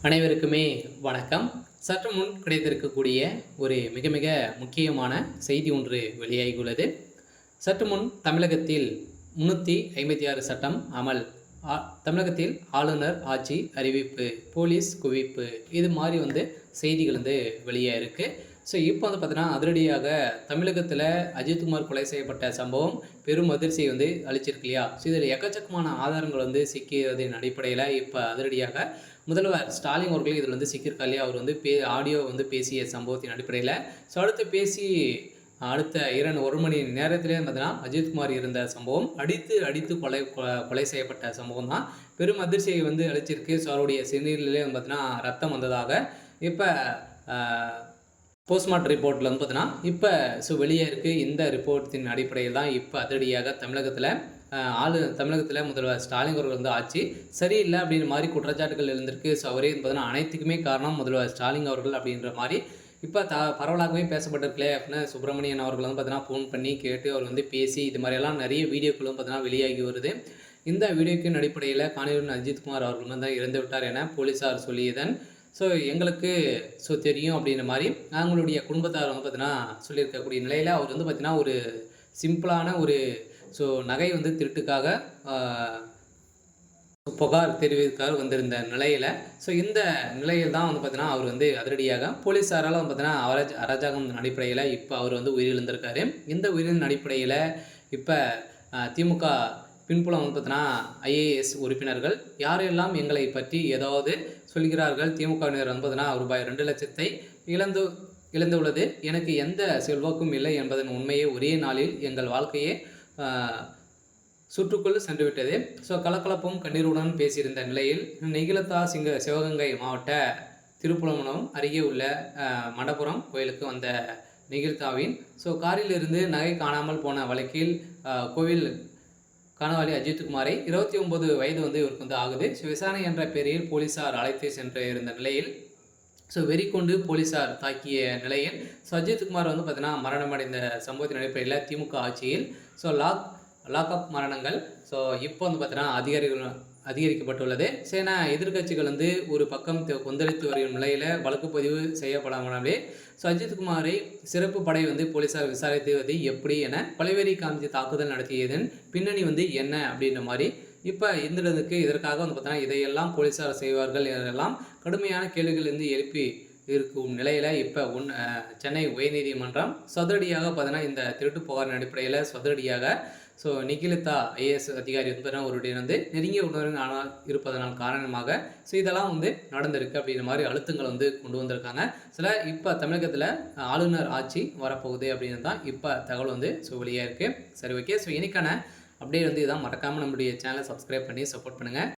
அனைவருக்குமே வணக்கம். சற்று முன் கிடைத்திருக்கக்கூடிய ஒரு மிக மிக முக்கியமான செய்தி ஒன்று வெளியாகியுள்ளது. சற்று முன் தமிழகத்தில் 356 சட்டம் அமல். தமிழகத்தில் ஆளுநர் ஆட்சி அறிவிப்பு, போலீஸ் குவிப்பு, இது மாதிரி செய்திகள் வெளியாயிருக்கு. ஸோ இப்போ பார்த்தீங்கன்னா, அதிரடியாக தமிழகத்தில் அஜித்குமார் கொலை செய்யப்பட்ட சம்பவம் பெரும் அதிர்ச்சியை அளிச்சிருக்கு இல்லையா? ஸோ இதில் எக்கச்சக்கமான ஆதாரங்கள் சிக்கியதன் அடிப்படையில் இப்போ அதிரடியாக முதல்வர் ஸ்டாலின் அவர்கள் இதில் சிக்கியிருக்கார் இல்லையா? அவர் ஆடியோ பேசிய சம்பவத்தின் அடிப்படையில் ஸோ அடுத்த 1 மணி நேரத்திலே பார்த்தீங்கன்னா, அஜித்குமார் இருந்த சம்பவம் அடித்து கொலை செய்யப்பட்ட சம்பவம் தான் பெரும் அதிர்ச்சியை அளிச்சிருக்கு. ஸோ அவருடைய சிறுநீரிலே பார்த்தீங்கன்னா ரத்தம் வந்ததாக இப்போ போஸ்ட்மார்ட்டம் ரிப்போர்ட்டில் பார்த்தீங்கன்னா இப்போ வெளியே இருக்குது. இந்த ரிப்போர்ட்டின் அடிப்படையில் தான் இப்போ அதிரடியாக தமிழகத்தில் முதல்வர் ஸ்டாலின் அவர்கள் ஆட்சி சரியில்லை அப்படின்ற மாதிரி குற்றச்சாட்டுகள் எழுந்திருக்கு. ஸோ அவரே பார்த்தீங்கன்னா அனைத்துக்குமே காரணம் முதல்வர் ஸ்டாலின் அவர்கள் அப்படின்ற மாதிரி இப்போ பரவலாகவே பேசப்பட்டிருக்கலே அப்படின்னு சுப்பிரமணியன் அவர்கள் பார்த்தீங்கன்னா ஃபோன் பண்ணி கேட்டு அவர் பேசி இது மாதிரியெல்லாம் நிறைய வீடியோக்களும் பார்த்தீங்கன்னா வெளியாகி வருது. இந்த வீடியோக்கின் அடிப்படையில் காணியூர் அஜித்குமார் அவர்கள் தான் இறந்து விட்டார் என போலீஸார் சொல்லியதன் எங்களுக்கு தெரியும் அப்படின்ற மாதிரி அவங்களுடைய குடும்பத்தார் பார்த்தீங்கன்னா சொல்லியிருக்கக்கூடிய நிலையில் அவர் பார்த்தீங்கன்னா ஒரு சிம்பிளான ஒரு நகை திருட்டுக்காக புகார் தெரிவிக்காக வந்திருந்த நிலையில் இந்த நிலையில் தான் பார்த்தீங்கன்னா அவர் அதிரடியாக போலீஸாரால் பார்த்தீங்கன்னா அராஜகம் அடிப்படையில் இப்போ அவர் உயிரிழந்திருக்காரு. இந்த உயிரின் அடிப்படையில் இப்போ திமுக பின்புலம் பார்த்தீங்கன்னா ஐஏஎஸ் உறுப்பினர்கள் யாரெல்லாம் எங்களை பற்றி ஏதாவது சொல்கிறார்கள், திமுகவினர் பார்த்தீங்கன்னா ரூபாய் 2 லட்சத்தை இழந்துள்ளது, எனக்கு எந்த செல்வாக்கும் இல்லை என்பதன் உண்மையை ஒரே நாளில் எங்கள் வாழ்க்கையே சுற்றுக்குள் சென்றுவிட்டது. கலக்கலப்பும் கண்ணீருடன் பேசியிருந்த நிலையில் நெகிழத்தா சிவகங்கை மாவட்ட திருப்புலமனம் அருகே உள்ள மடப்புரம் கோயிலுக்கு வந்த நெகிழ்த்தாவின் காரிலிருந்து நகை காணாமல் போன வழக்கில் கோவில் காணவாளி அஜித்குமாரை 29 வயது இவருக்கு ஆகுது. விசாரணை என்ற பெயரில் போலீஸார் அழைத்து சென்று இருந்த நிலையில் வெறி கொண்டு போலீஸார் தாக்கிய நிலையில் அஜித்குமார் பார்த்தீங்கன்னா மரணமடைந்த சம்பவத்தின் அடிப்படையில் திமுக ஆட்சியில் லாக்அப் மரணங்கள் இப்போ பார்த்தீங்கன்னா அதிகரிக்கப்பட்டுள்ளது. சேனா எதிர்கட்சிகள் ஒரு பக்கம் கொந்தளித்து வரும் நிலையில் வழக்கு பதிவு செய்யப்படாமலே அஜித்குமாரை சிறப்பு படை போலீஸார் விசாரித்துவது எப்படி என கொலைவெறி காமிச்சு தாக்குதல் நடத்தியதன் பின்னணி என்ன அப்படின்ற மாதிரி இப்போ இருந்ததுக்கு இதற்காக பார்த்தீங்கன்னா இதையெல்லாம் போலீஸார் செய்வார்கள் என்றெல்லாம் கடுமையான கேள்விகள் எழுப்பி இருக்கும் நிலையில் இப்போ சென்னை உயர்நீதிமன்றம் சதுரடியாக பார்த்தீங்கன்னா இந்த திருட்டு புகாரின் அடிப்படையில் சதுரடியாக நிகிலதா ஐஏஎஸ் அதிகாரி அவருடைய நெருங்கிய உணர்வு இருப்பதனால் காரணமாக இதெல்லாம் நடந்திருக்கு அப்படின்ற மாதிரி அழுத்தங்கள் கொண்டு வந்திருக்காங்க. இப்போ தமிழகத்தில் ஆளுநர் ஆட்சி வரப்போகுது அப்படின்னு தான் இப்போ தகவல் வெளியாக இருக்குது. சரி, ஓகே. இன்னைக்கான அப்படியே இதான் மறக்காமல் நம்மளுடைய சேனலை சப்ஸ்கிரைப் பண்ணி சப்போர்ட் பண்ணுங்கள்.